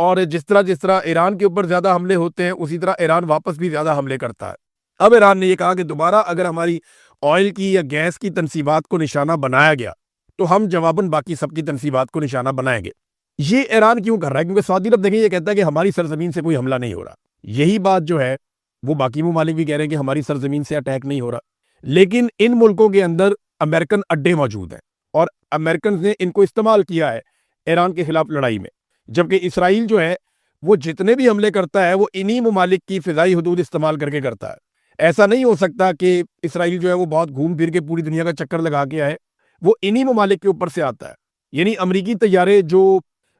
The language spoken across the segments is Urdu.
اور جس طرح ایران کے اوپر زیادہ حملے ہوتے ہیں اسی طرح ایران واپس بھی زیادہ حملے کرتا ہے۔ اب ایران نے یہ کہا کہ دوبارہ اگر ہماری آئل کی یا گیس کی تنصیبات کو نشانہ بنایا گیا تو ہم جواباً باقی سب کی تنصیبات کو نشانہ بنائیں گے۔ یہ ایران کیوں کر رہا ہے؟ کیونکہ سعودی عرب دیکھیں یہ کہتا ہے کہ ہماری سرزمین سے کوئی حملہ نہیں ہو رہا۔ یہی بات جو ہے وہ باقی ممالک بھی کہہ رہے ہیں کہ ہماری سرزمین سے اٹیک نہیں ہو رہا، لیکن ان ملکوں کے اندر امریکن اڈے موجود ہیں اور امریکنز نے ان کو استعمال کیا ہے ایران کے خلاف لڑائی میں، جبکہ اسرائیل جو ہے وہ جتنے بھی حملے کرتا ہے وہ انہی ممالک کی فضائی حدود استعمال کر کے کرتا ہے۔ ایسا نہیں ہو سکتا کہ اسرائیل جو ہے وہ بہت گھوم پھر کے پوری دنیا کا چکر لگا کے آئے، وہ انہی ممالک کے اوپر سے آتا ہے۔ یعنی امریکی طیارے جو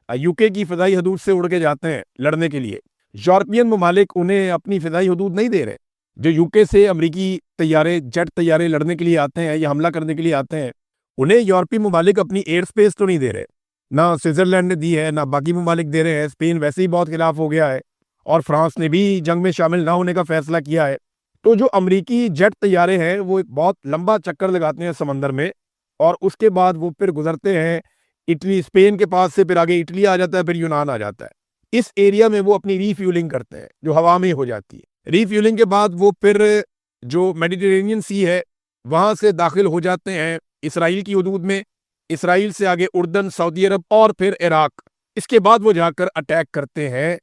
یو کے کی فضائی حدود سے اڑ کے جاتے ہیں لڑنے کے لیے، یورپین ممالک انہیں اپنی فضائی حدود نہیں دے رہے۔ جو یو کے سے امریکی طیارے جیٹ طیارے لڑنے کے لیے آتے ہیں یا حملہ کرنے کے لیے آتے ہیں، انہیں یورپی ممالک اپنی ایئر سپیس تو نہیں دے رہے، نہ سوئٹزرلینڈ نے دی ہے نہ باقی ممالک دے رہے ہیں۔ اسپین ویسے ہی بہت خلاف ہو گیا ہے اور فرانس نے بھی جنگ میں شامل نہ ہونے کا فیصلہ کیا ہے۔ تو جو امریکی جیٹ طیارے ہیں وہ ایک بہت لمبا چکر لگاتے ہیں سمندر میں، اور اس کے بعد وہ پھر گزرتے ہیں اٹلی، اسپین کے پاس سے پھر آگے اٹلی آ جاتا ہے، پھر یونان آ جاتا ہے۔ اس ایریا میں وہ اپنی ری فیولنگ کرتے ہیں جو ہوا میں ہو جاتی ہے۔ ری فیولنگ کے بعد وہ پھر جو میڈیٹرینین سی ہے وہاں سے داخل ہو جاتے ہیں اسرائیل کی حدود میں، اسرائیل سے آگے اردن، سعودی عرب اور پھر عراق۔ اس کے بعد وہ جا کر اٹیک کرتے ہیں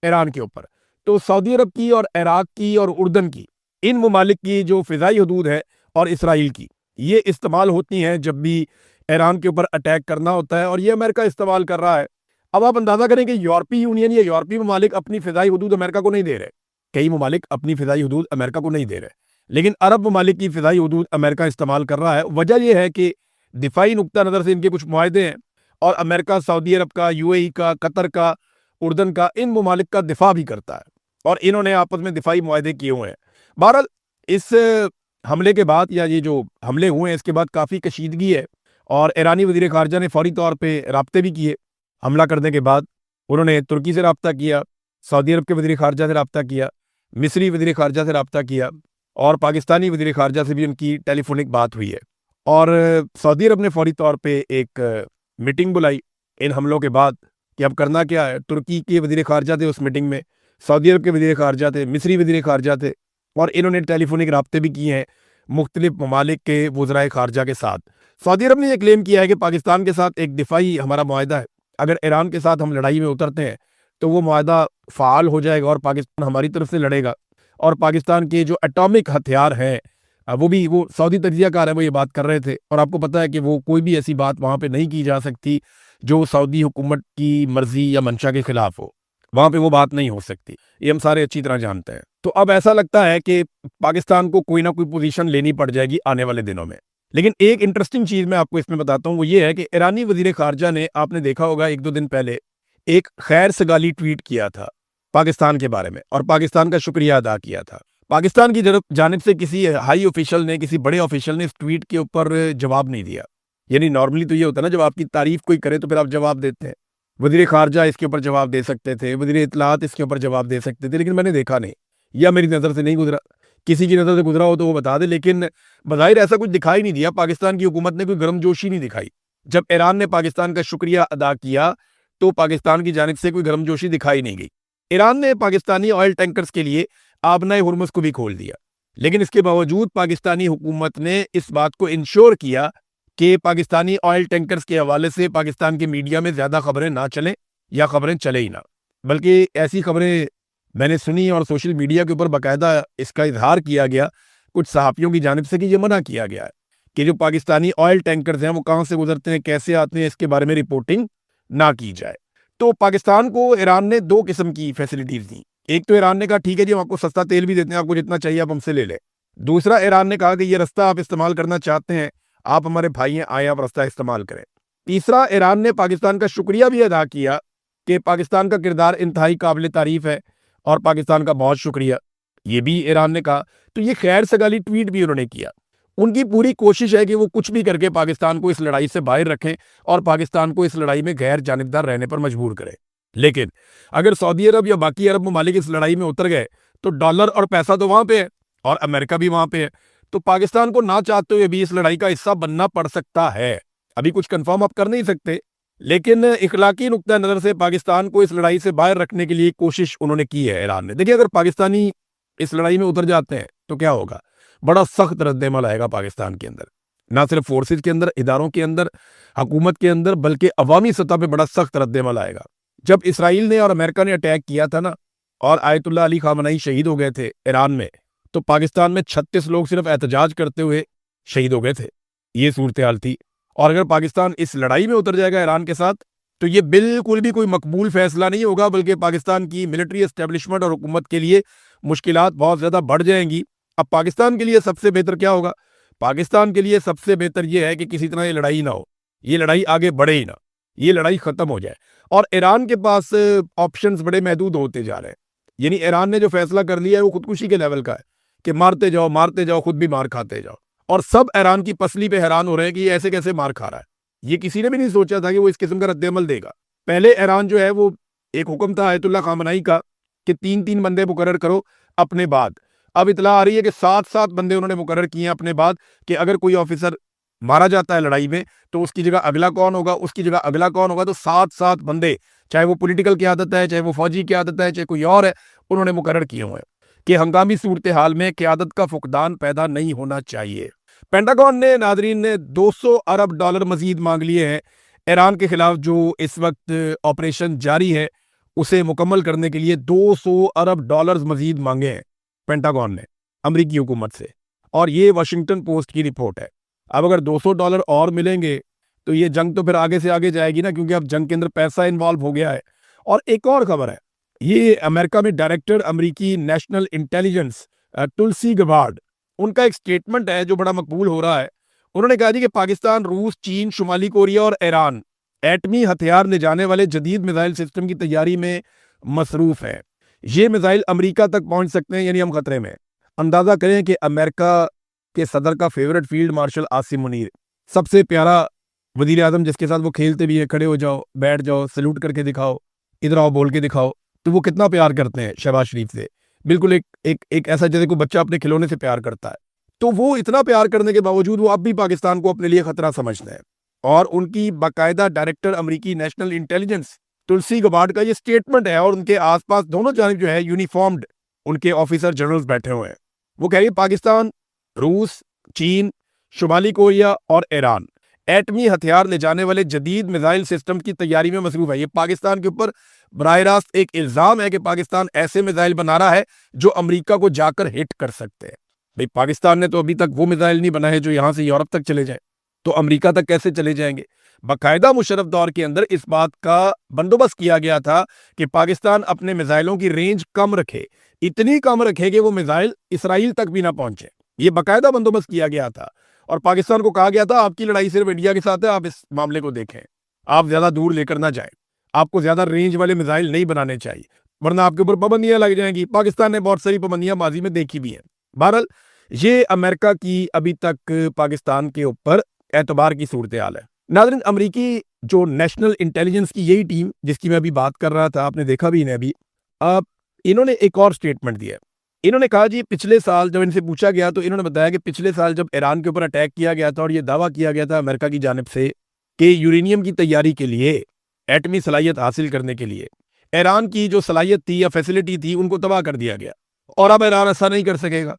ایران کے اوپر۔ تو سعودی عرب کی اور عراق کی اور اردن کی، ان ممالک کی جو فضائی حدود ہے اور اسرائیل کی، یہ استعمال ہوتی ہیں جب بھی ایران کے اوپر اٹیک کرنا ہوتا ہے، اور یہ امریکہ استعمال کر رہا ہے۔ اب آپ اندازہ کریں کہ یورپی یونین یا یورپی ممالک اپنی فضائی حدود امریکہ کو نہیں دے رہے، کئی ممالک اپنی فضائی حدود امریکہ کو نہیں دے رہے، لیکن عرب ممالک کی فضائی حدود امریکہ استعمال کر رہا ہے۔ وجہ یہ ہے کہ دفاعی نقطہ نظر سے ان کے کچھ معاہدے ہیں، اور امریکہ سعودی عرب کا، یو اے ای کا، قطر کا، اردن کا، ان ممالک کا دفاع بھی کرتا ہے، اور انہوں نے آپس میں دفاعی معاہدے کیے ہوئے ہیں۔ بہرحال اس حملے کے بعد یا یہ جو حملے ہوئے ہیں اس کے بعد کافی کشیدگی ہے، اور ایرانی وزیر خارجہ نے فوری طور پہ رابطے بھی کیے۔ حملہ کرنے کے بعد انہوں نے ترکی سے رابطہ کیا، سعودی عرب کے وزیر خارجہ سے رابطہ کیا، مصری وزیر خارجہ سے رابطہ کیا، اور پاکستانی وزیر خارجہ سے بھی ان کی ٹیلی فونک بات ہوئی ہے۔ اور سعودی عرب نے فوری طور پہ ایک میٹنگ بلائی ان حملوں کے بعد کہ اب کرنا کیا ہے۔ ترکی کے وزیر خارجہ تھے اس میٹنگ میں، سعودی عرب کے وزیر خارجہ تھے، مصری وزیر خارجہ تھے، اور انہوں نے ٹیلی فونک رابطے بھی کیے ہیں مختلف ممالک کے وزرائے خارجہ کے ساتھ۔ سعودی عرب نے یہ کلیم کیا ہے کہ پاکستان کے ساتھ ایک دفاعی ہمارا معاہدہ ہے، اگر ایران کے ساتھ ہم لڑائی میں اترتے ہیں تو وہ معاہدہ فعال ہو جائے گا اور پاکستان ہماری طرف سے لڑے گا، اور پاکستان کے جو ایٹامک ہتھیار ہیں وہ سعودی تجزیہ کار ہے، وہ یہ بات کر رہے تھے، اور آپ کو پتہ ہے کہ وہ کوئی بھی ایسی بات وہاں پہ نہیں کی جا سکتی جو سعودی حکومت کی مرضی یا منشا کے خلاف ہو، وہاں پہ وہ بات نہیں ہو سکتی، یہ ہم سارے اچھی طرح جانتے ہیں۔ تو اب ایسا لگتا ہے کہ پاکستان کو کوئی نہ کوئی پوزیشن لینی پڑ جائے گی آنے والے دنوں میں۔ لیکن ایک انٹرسٹنگ چیز میں آپ کو اس میں بتاتا ہوں، وہ یہ ہے کہ ایرانی وزیر خارجہ نے، آپ نے دیکھا ہوگا ایک دو دن پہلے ایک خیر سگالی ٹویٹ کیا تھا پاکستان کے بارے میں، اور پاکستان کا شکریہ ادا کیا تھا۔ پاکستان کی جانب سے کسی ہائی آفیشل نے، کسی بڑے آفیشل نے اس ٹویٹ کے اوپر جواب نہیں دیا۔ یعنی نارملی تو یہ ہوتا ہے نا، جب آپ کی تعریف کوئی کرے تو پھر آپ جواب دیتے ہیں۔ وزیر خارجہ اس کے اوپر جواب دے سکتے تھے، وزیر اطلاعات اس کے اوپر جواب دے سکتے تھے، لیکن میں نے دیکھا نہیں، یا میری نظر سے نہیں گزرا۔ کسی کی نظر سے گزرا ہو تو وہ بتا دے، لیکن بظاہر ایسا کچھ دکھائی نہیں دیا۔ پاکستان کی حکومت نے کوئی گرم جوشی نہیں دکھائی۔ جب ایران نے پاکستان کا شکریہ ادا کیا تو پاکستان کی جانب سے کوئی گرم جوشی دکھائی نہیں گئی۔ ایران نے پاکستانی آئل ٹینکرز کے لیے آبنائے ہرمز کو بھی کھول دیا، لیکن اس کے باوجود پاکستانی حکومت نے اس بات کو انشور کیا کہ پاکستانی آئل ٹینکرز کے حوالے سے پاکستان کے میڈیا میں زیادہ خبریں نہ چلیں، یا خبریں چلیں ہی نہ، بلکہ ایسی خبریں میں نے سنی اور سوشل میڈیا کے اوپر باقاعدہ اس کا اظہار کیا گیا کچھ صحافیوں کی جانب سے کہ یہ منع کیا گیا ہے کہ جو پاکستانی آئل ٹینکرز ہیں وہ کہاں سے گزرتے ہیں، کیسے آتے ہیں، اس کے بارے میں رپورٹنگ نہ کی جائے۔ تو پاکستان کو ایران نے دو قسم کی فیسلٹیز دیں۔ ایک تو ایران نے کہا ٹھیک ہے جی، ہم آپ کو سستا تیل بھی دیتے ہیں، آپ کو جتنا چاہیے آپ ہم سے لے لیں۔ دوسرا ایران نے کہا کہ یہ رستہ آپ استعمال کرنا چاہتے ہیں، آپ ہمارے بھائی ہیں، آئیں آپ رستہ استعمال کریں۔ تیسرا، ایران نے پاکستان کا شکریہ بھی ادا کیا کہ پاکستان کا کردار انتہائی قابل تعریف ہے اور پاکستان کا بہت شکریہ، یہ بھی ایران نے کہا۔ تو یہ خیر سگالی ٹویٹ بھی انہوں نے کیا۔ ان کی پوری کوشش ہے کہ وہ کچھ بھی کر کے پاکستان کو اس لڑائی سے باہر رکھیں اور پاکستان کو اس لڑائی میں غیر جانبدار رہنے پر مجبور کریں۔ لیکن اگر سعودی عرب یا باقی عرب ممالک اس لڑائی میں اتر گئے تو ڈالر اور پیسہ تو وہاں پہ ہے، اور امریکہ بھی وہاں پہ ہے، تو پاکستان کو نہ چاہتے ہوئے بھی اس لڑائی کا حصہ بننا پڑ سکتا ہے۔ ابھی کچھ کنفرم آپ کر نہیں سکتے، لیکن اخلاقی نقطہ نظر سے پاکستان کو اس لڑائی سے باہر رکھنے کے لیے کوشش انہوں نے کی ہے ایران نے۔ دیکھیے اگر پاکستانی اس لڑائی میں اتر جاتے ہیں تو کیا ہوگا، بڑا سخت رد عمل آئے گا پاکستان کے اندر، نہ صرف فورسز کے اندر، اداروں کے اندر، حکومت کے اندر، بلکہ عوامی سطح پہ بڑا سخت رد عمل آئے گا۔ جب اسرائیل نے اور امریکہ نے اٹیک کیا تھا نا، اور آیت اللہ علی خامنئی شہید ہو گئے تھے ایران میں، تو پاکستان میں 36 لوگ صرف احتجاج کرتے ہوئے شہید ہو گئے تھے۔ یہ صورتحال تھی، اور اگر پاکستان اس لڑائی میں اتر جائے گا ایران کے ساتھ تو یہ بالکل بھی کوئی مقبول فیصلہ نہیں ہوگا، بلکہ پاکستان کی ملٹری اسٹیبلشمنٹ اور حکومت کے لیے مشکلات بہت زیادہ بڑھ جائیں گی۔ اب پاکستان کے لیے سب سے بہتر کیا ہوگا؟ پاکستان کے لیے سب سے بہتر یہ ہے کہ کسی طرح یہ لڑائی نہ ہو، یہ لڑائی آگے بڑھے ہی نہ، یہ لڑائی ختم ہو جائے۔ اور ایران کے پاس آپشنز بڑے محدود ہوتے جا رہے ہیں، یعنی ایران نے جو فیصلہ کر لیا ہے وہ خودکشی کے لیول کا ہے کہ مارتے جاؤ، خود بھی مار کھاتے جاؤ، اور سب ایران کی پسلی پہ حیران ہو رہے ہیں کہ یہ ایسے کیسے مار کھا رہا ہے۔ یہ کسی نے بھی نہیں سوچا تھا کہ وہ اس قسم کا رد عمل دے گا۔ پہلے ایران جو ہے وہ ایک حکم تھا آیت اللہ خامنئی کا کہ 3 بندے مقرر کرو اپنے بعد، اب اطلاع آ رہی ہے کہ 7 بندے انہوں نے مقرر کیے ہیں اپنے بعد، کہ اگر کوئی آفیسر مارا جاتا ہے لڑائی میں تو اس کی جگہ اگلا کون ہوگا، اس کی جگہ اگلا کون ہوگا، تو 7 بندے، چاہے وہ پولیٹیکل قیادت ہے، چاہے وہ فوجی قیادت ہے، چاہے کوئی اور ہے، انہوں نے مقرر کیے ہوئے ہیں کہ ہنگامی صورتحال میں قیادت کا فقدان پیدا نہیں ہونا چاہیے۔ پینٹاگون نے ناظرین نے $200 ارب مزید مانگ لیے ہیں ایران کے خلاف جو اس وقت آپریشن جاری ہے اسے مکمل کرنے کے لیے $200 ارب مزید مانگے ہیں پینٹاگون نے امریکی حکومت سے، اور یہ واشنگٹن پوسٹ کی رپورٹ ہے۔ اب اگر $200 اور ملیں گے تو یہ جنگ تو پھر آگے سے آگے جائے گی نا، کیونکہ اب جنگ کے اندر پیسہ انوالو ہو گیا ہے۔ اور ایک اور خبر ہے، یہ امریکہ میں ڈائریکٹر امریکی نیشنل انٹیلیجنس تلسی گبارڈ، ان کا ایک سٹیٹمنٹ ہے جو بڑا مقبول ہو رہا ہے۔ انہوں نے کہا کہ پاکستان، روس، چین، شمالی کوریا اور ایران ایٹمی ہتھیار لے جانے والے جدید میزائل سسٹم کی تیاری میں مصروف ہے۔ یہ میزائل امریکہ تک پہنچ سکتے ہیں، یعنی ہم خطرے میں۔ اندازہ کریں کہ امریکہ کے صدر کا favourite field marshal Asim Munir, سب سے پیارا وزیر اعظم جس کے ساتھ وہ کھیلتے بھی ہیں، کھڑے ہو جاؤ، بیٹھ جاؤ، سلوٹ کر کے دکھاؤ، ادھر آؤ بول کے دکھاؤ، تو وہ کتنا پیار کرتے ہیں شہباز شریف سے، بالکل ایک ایسا جیسے کوئی بچہ اپنے کھلونے سے پیار کرتا ہے۔ تو وہ اتنا پیار کرنے کے باوجود وہ اب بھی پاکستان کو اپنے لیے خطرہ سمجھتے ہیں، اور ان کی باقاعدہ ڈائریکٹر امریکی نیشنل انٹیلیجنس تلسی گبارڈ کا یہ سٹیٹمنٹ ہے، اور ان کے آس پاس دونوں جانب جو ہے یونیفارمڈ ان کے آفیسر جنرلز بیٹھے ہوئے ہیں۔ وہ کہہ رہی ہے پاکستان، روس، چین، شمالی کوریا اور ایران ایٹمی ہتھیار لے جانے والے جدید میزائل سسٹم کی تیاری میں مصروف ہے۔ یہ پاکستان کے اوپر براہ راست ایک الزام ہے کہ پاکستان ایسے میزائل بنا رہا ہے جو امریکہ کو جا کر ہٹ کر سکتے ہیں۔ بھئی پاکستان نے تو ابھی تک وہ میزائل نہیں بنائے جو یہاں سے یورپ تک چلے جائیں، تو امریکہ تک کیسے چلے جائیں گے؟ باقاعدہ مشرف دور کے اندر اس بات کا بندوبست کیا گیا تھا کہ پاکستان اپنے میزائلوں کی رینج کم رکھے، اتنی کم رکھے کہ وہ میزائل اسرائیل تک بھی نہ پہنچے۔ یہ باقاعدہ بندوبست کیا گیا تھا، اور پاکستان کو کہا گیا تھا آپ کی لڑائی صرف انڈیا کے ساتھ ہے، آپ اس معاملے کو دیکھیں، آپ زیادہ دور لے کر نہ جائیں، آپ کو زیادہ رینج والے میزائل نہیں بنانے چاہیے، ورنہ آپ کے اوپر پابندیاں لگ جائیں گی۔ پاکستان نے بہت ساری پابندیاں ماضی میں دیکھی بھی ہیں۔ بہرحال یہ امریکہ کی ابھی تک پاکستان کے اوپر اعتبار کی صورتحال ہے۔ ناظرین، امریکی جو نیشنل انٹیلیجنس کی یہی ٹیم جس کی میں ابھی بات کر رہا تھا، آپ نے دیکھا بھی انہیں ابھی، انہوں نے ایک اور سٹیٹمنٹ دیا ہے۔ انہوں نے کہا جی پچھلے سال جب ان سے پوچھا گیا تو انہوں نے بتایا کہ پچھلے سال جب ایران کے اوپر اٹیک کیا گیا تھا اور یہ دعویٰ کیا گیا تھا امریکہ کی جانب سے کہ یورینیم کی تیاری کے لیے، ایٹمی صلاحیت حاصل کرنے کے لیے ایران کی جو صلاحیت تھی یا فیسلٹی تھی ان کو تباہ کر دیا گیا، اور اب ایران ایسا نہیں کر سکے گا۔